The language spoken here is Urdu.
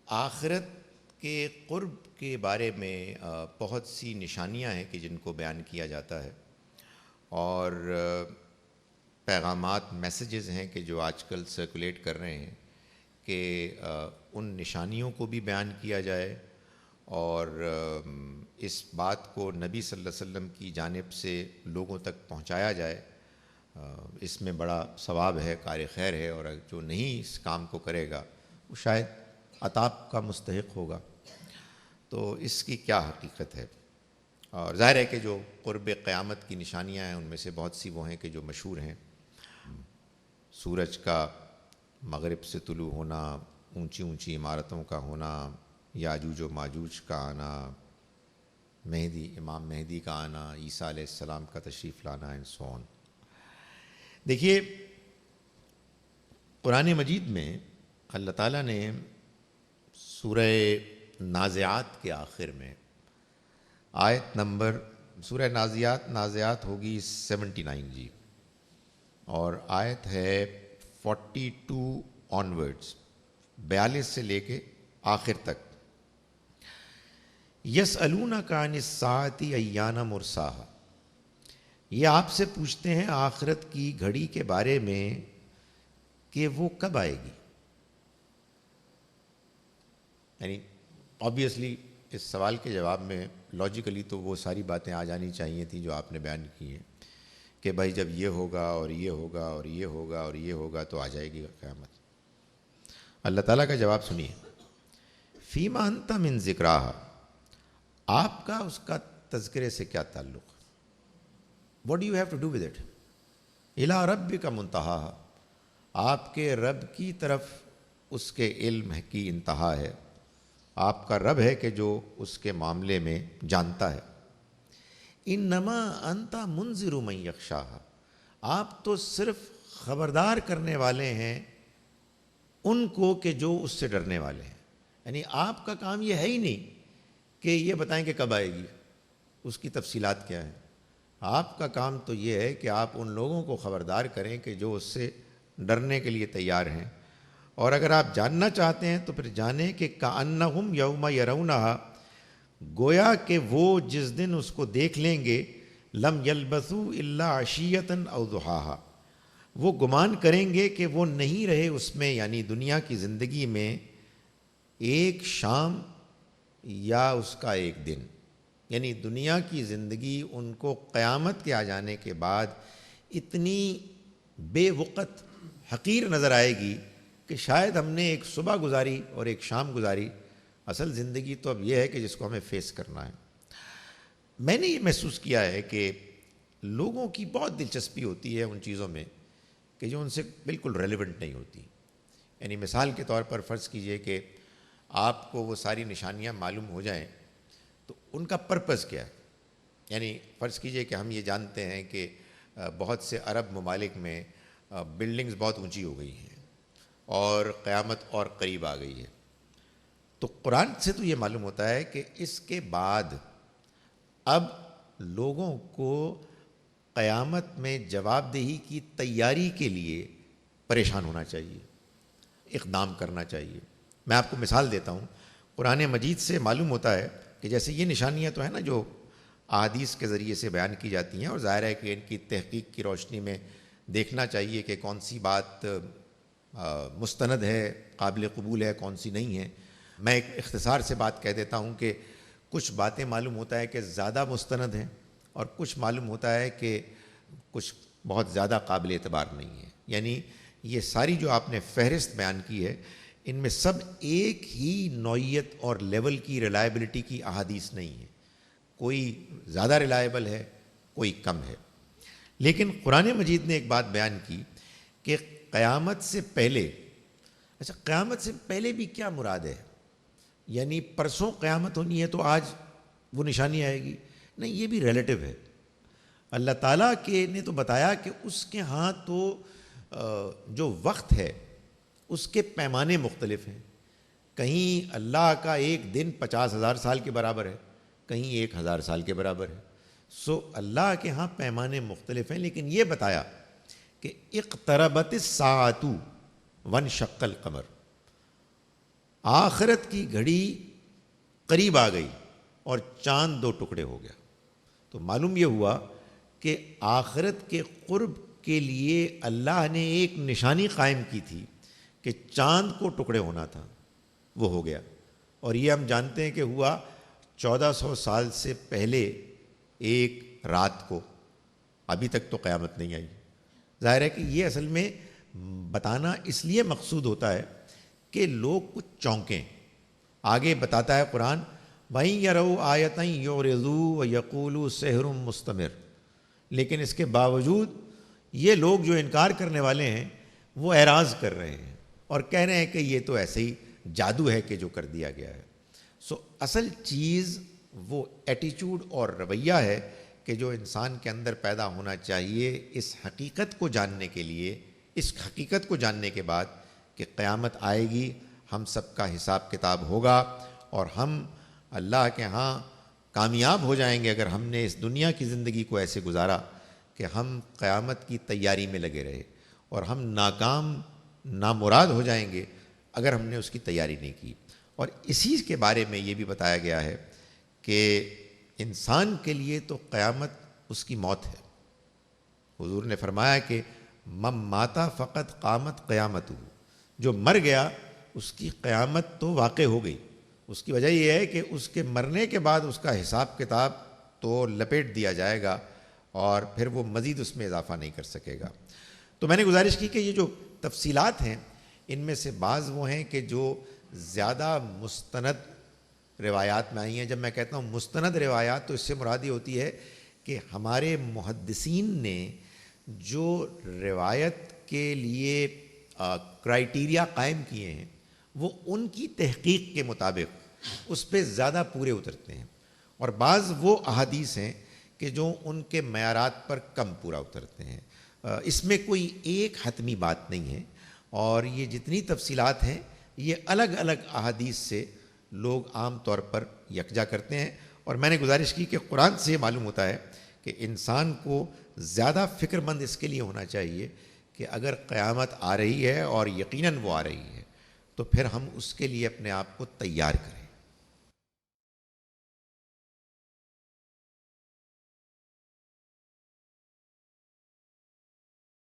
آخرت کے قرب کے بارے میں بہت سی نشانیاں ہیں کہ جن کو بیان کیا جاتا ہے، اور پیغامات میسیجز ہیں کہ جو آج کل سرکولیٹ کر رہے ہیں کہ ان نشانیوں کو بھی بیان کیا جائے، اور اس بات کو نبی صلی اللہ علیہ وسلم کی جانب سے لوگوں تک پہنچایا جائے۔ اس میں بڑا ثواب ہے، کار خیر ہے، اور جو نہیں اس کام کو کرے گا وہ شاید عطاب کا مستحق ہوگا۔ تو اس کی کیا حقیقت ہے؟ اور ظاہر ہے کہ جو قرب قیامت کی نشانیاں ہیں ان میں سے بہت سی وہ ہیں کہ جو مشہور ہیں، سورج کا مغرب سے طلوع ہونا، اونچی اونچی عمارتوں کا ہونا، یاجوج و ماجوج کا آنا، امام مہدی کا آنا، عیسیٰ علیہ السلام کا تشریف لانا، اینڈ سو آن۔ دیکھیے، قرآن مجید میں اللہ تعالیٰ نے سورہ نازعات کے آخر میں آیت نمبر، سورہ نازعات ہوگی 79 جی، اور آیت ہے 42 آنورڈز، 42 سے لے کے آخر تک۔ یسألونک عن الساعۃ ایان مرساہا، یہ آپ سے پوچھتے ہیں آخرت کی گھڑی کے بارے میں کہ وہ کب آئے گی۔ یعنی آبویسلی اس سوال کے جواب میں لاجیکلی تو وہ ساری باتیں آ جانی چاہیے تھیں جو آپ نے بیان کی ہیں کہ بھائی جب یہ ہوگا اور یہ ہوگا اور یہ ہوگا اور یہ ہوگا تو آ جائے گی قیامت۔ اللہ تعالیٰ کا جواب سنیے، فیما انت من ذکراہا، آپ کا اس کا تذکرے سے کیا تعلق؟ What do you have to do with it? الی ربک منتہاہا، آپ کے رب کی طرف اس کے علم کی انتہا ہے، آپ کا رب ہے کہ جو اس کے معاملے میں جانتا ہے۔ انما انت منذر من یخشاہا، آپ تو صرف خبردار کرنے والے ہیں ان کو کہ جو اس سے ڈرنے والے ہیں۔ یعنی آپ کا کام یہ ہے ہی نہیں کہ یہ بتائیں کہ کب آئے گی، اس کی تفصیلات کیا ہیں۔ آپ کا کام تو یہ ہے کہ آپ ان لوگوں کو خبردار کریں کہ جو اس سے ڈرنے کے لیے تیار ہیں، اور اگر آپ جاننا چاہتے ہیں تو پھر جانیں کہ کأنہم یوم یرونہا، گویا کہ وہ جس دن اس کو دیکھ لیں گے، لم یلبثوا الا عشیۃ او ضحاہا، وہ گمان کریں گے کہ وہ نہیں رہے اس میں، یعنی دنیا کی زندگی میں، ایک شام یا اس کا ایک دن۔ یعنی دنیا کی زندگی ان کو قیامت کے آ جانے کے بعد اتنی بے وقت حقیر نظر آئے گی کہ شاید ہم نے ایک صبح گزاری اور ایک شام گزاری، اصل زندگی تو اب یہ ہے کہ جس کو ہمیں فیس کرنا ہے۔ میں نے یہ محسوس کیا ہے کہ لوگوں کی بہت دلچسپی ہوتی ہے ان چیزوں میں کہ جو ان سے بالکل ریلیونٹ نہیں ہوتی۔ یعنی مثال کے طور پر فرض کیجئے کہ آپ کو وہ ساری نشانیاں معلوم ہو جائیں تو ان کا پرپز کیا ہے؟ یعنی فرض کیجئے کہ ہم یہ جانتے ہیں کہ بہت سے عرب ممالک میں بلڈنگز بہت اونچی ہو گئی ہیں اور قیامت اور قریب آ گئی ہے، تو قرآن سے تو یہ معلوم ہوتا ہے کہ اس کے بعد اب لوگوں کو قیامت میں جواب دہی کی تیاری کے لیے پریشان ہونا چاہیے، اقدام کرنا چاہیے۔ میں آپ کو مثال دیتا ہوں، قرآن مجید سے معلوم ہوتا ہے کہ جیسے یہ نشانیاں تو ہیں نا جو احادیث کے ذریعے سے بیان کی جاتی ہیں، اور ظاہر ہے کہ ان کی تحقیق کی روشنی میں دیکھنا چاہیے کہ کون سی بات مستند ہے، قابل قبول ہے، کون سی نہیں ہے۔ میں ایک اختصار سے بات کہہ دیتا ہوں کہ کچھ باتیں معلوم ہوتا ہے کہ زیادہ مستند ہیں، اور کچھ معلوم ہوتا ہے کہ کچھ بہت زیادہ قابل اعتبار نہیں ہے۔ یعنی یہ ساری جو آپ نے فہرست بیان کی ہے، ان میں سب ایک ہی نوعیت اور لیول کی ریلائبلٹی کی احادیث نہیں ہے، کوئی زیادہ ریلائبل ہے، کوئی کم ہے۔ لیکن قرآن مجید نے ایک بات بیان کی کہ قیامت سے پہلے، اچھا قیامت سے پہلے بھی کیا مراد ہے؟ یعنی پرسوں قیامت ہونی ہے تو آج وہ نشانی آئے گی؟ نہیں، یہ بھی ریلیٹو ہے۔ اللہ تعالیٰ نے تو بتایا کہ اس کے ہاں تو جو وقت ہے اس کے پیمانے مختلف ہیں، کہیں اللہ کا ایک دن 50,000 سال کے برابر ہے، کہیں 1,000 سال کے برابر ہے۔ سو اللہ کے ہاں پیمانے مختلف ہیں، لیکن یہ بتایا کہ اقتربت الساعۃ وانشق القمر، آخرت کی گھڑی قریب آ گئی اور چاند 2 ٹکڑے ہو گیا، تو معلوم یہ ہوا کہ آخرت کے قرب کے لیے اللہ نے ایک نشانی قائم کی تھی کہ چاند کو ٹکڑے ہونا تھا، وہ ہو گیا۔ اور یہ ہم جانتے ہیں کہ ہوا 1400 سال سے پہلے ایک رات کو، ابھی تک تو قیامت نہیں آئی۔ ظاہر ہے کہ یہ اصل میں بتانا اس لیے مقصود ہوتا ہے کہ لوگ کچھ چونکیں۔ آگے بتاتا ہے قرآن، وَإِن يَرَوْا آیَةً يُعْرِضُوا وَيَقُولُوا سِحْرٌ مُسْتَمِرٌ، لیکن اس کے باوجود یہ لوگ جو انکار کرنے والے ہیں وہ اعراض کر رہے ہیں اور کہہ رہے ہیں کہ یہ تو ایسے ہی جادو ہے کہ جو کر دیا گیا ہے۔ اصل چیز وہ ایٹیچوڈ اور رویہ ہے کہ جو انسان کے اندر پیدا ہونا چاہیے اس حقیقت کو جاننے کے لیے، اس حقیقت کو جاننے کے بعد کہ قیامت آئے گی، ہم سب کا حساب کتاب ہوگا اور ہم اللہ کے ہاں کامیاب ہو جائیں گے اگر ہم نے اس دنیا کی زندگی کو ایسے گزارا کہ ہم قیامت کی تیاری میں لگے رہے، اور ہم ناکام نامراد ہو جائیں گے اگر ہم نے اس کی تیاری نہیں کی۔ اور اسی کے بارے میں یہ بھی بتایا گیا ہے کہ انسان کے لیے تو قیامت اس کی موت ہے۔ حضور نے فرمایا کہ من ماتا فقط قامت قیامت، جو مر گیا اس کی قیامت تو واقع ہو گئی۔ اس کی وجہ یہ ہے کہ اس کے مرنے کے بعد اس کا حساب کتاب تو لپیٹ دیا جائے گا اور پھر وہ مزید اس میں اضافہ نہیں کر سکے گا۔ تو میں نے گزارش کی کہ یہ جو تفصیلات ہیں ان میں سے بعض وہ ہیں کہ جو زیادہ مستند روایات میں آئی ہیں۔ جب میں کہتا ہوں مستند روایات تو اس سے مراد یہ ہوتی ہے کہ ہمارے محدثین نے جو روایت کے لیے کرائیٹیریا قائم کیے ہیں وہ ان کی تحقیق کے مطابق اس پہ زیادہ پورے اترتے ہیں، اور بعض وہ احادیث ہیں کہ جو ان کے معیارات پر کم پورا اترتے ہیں۔ اس میں کوئی ایک حتمی بات نہیں ہے، اور یہ جتنی تفصیلات ہیں یہ الگ الگ احادیث سے لوگ عام طور پر یکجا کرتے ہیں۔ اور میں نے گزارش کی کہ قرآن سے یہ معلوم ہوتا ہے کہ انسان کو زیادہ فکر مند اس کے لیے ہونا چاہیے کہ اگر قیامت آ رہی ہے اور یقیناً وہ آ رہی ہے تو پھر ہم اس کے لیے اپنے آپ کو تیار کریں۔